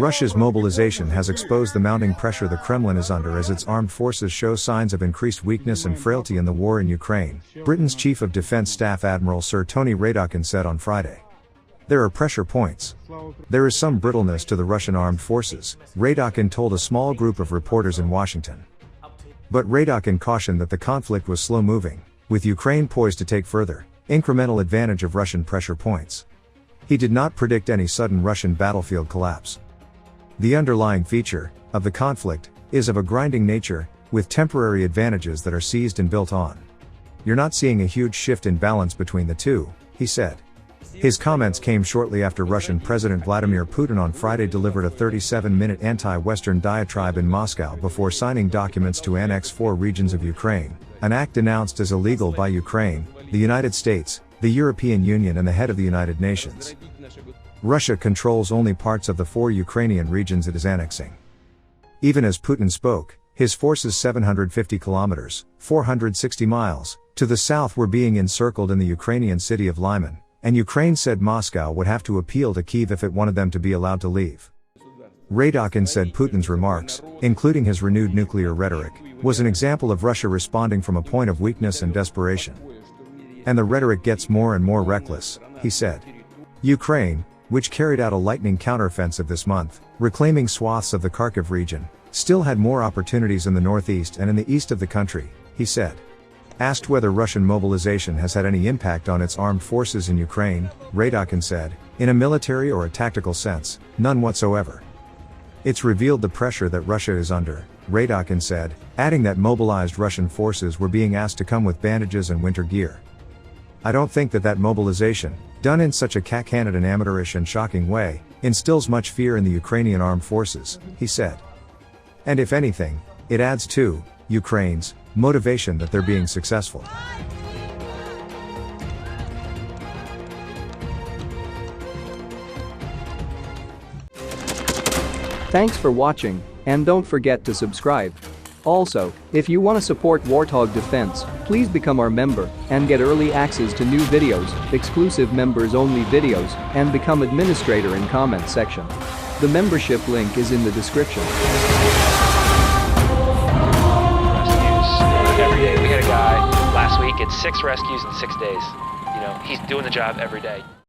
Russia's mobilization has exposed the mounting pressure the Kremlin is under as its armed forces show signs of increased weakness and frailty in the war in Ukraine, Britain's Chief of Defense Staff Admiral Sir Tony Radakin said on Friday. There are pressure points. There is some brittleness to the Russian armed forces, Radakin told a small group of reporters in Washington. But Radakin cautioned that the conflict was slow-moving, with Ukraine poised to take further, incremental advantage of Russian pressure points. He did not predict any sudden Russian battlefield collapse. The underlying feature of the conflict is of a grinding nature, with temporary advantages that are seized and built on. You're not seeing a huge shift in balance between the two, he said. His comments came shortly after Russian President Vladimir Putin on Friday delivered a 37-minute anti-Western diatribe in Moscow before signing documents to annex 4 regions of Ukraine, an act denounced as illegal by Ukraine, the United States, the European Union and the head of the United Nations. Russia controls only parts of the 4 Ukrainian regions it is annexing. Even as Putin spoke, his forces 750 kilometers, 460 miles, to the south were being encircled in the Ukrainian city of Lyman, and Ukraine said Moscow would have to appeal to Kyiv if it wanted them to be allowed to leave. Radakin said Putin's remarks, including his renewed nuclear rhetoric, was an example of Russia responding from a point of weakness and desperation. And the rhetoric gets more and more reckless, he said. Ukraine, which carried out a lightning counteroffensive this month, reclaiming swaths of the Kharkiv region, still had more opportunities in the northeast and in the east of the country, he said. Asked whether Russian mobilization has had any impact on its armed forces in Ukraine, Radakin said, in a military or a tactical sense, none whatsoever. It's revealed the pressure that Russia is under, Radakin said, adding that mobilized Russian forces were being asked to come with bandages and winter gear. I don't think that mobilization, done in such a cack-handed and amateurish and shocking way, instills much fear in the Ukrainian armed forces, he said. And if anything, it adds to Ukraine's motivation that they're being successful. Thanks for watching, and don't forget to subscribe. Also, if you want to support Warthog Defense, please become our member and get early access to new videos, exclusive members-only videos, and become administrator in comment section. The membership link is in the description. Rescues every day. We had a guy last week at 6 rescues in 6 days. You know, he's doing the job every day.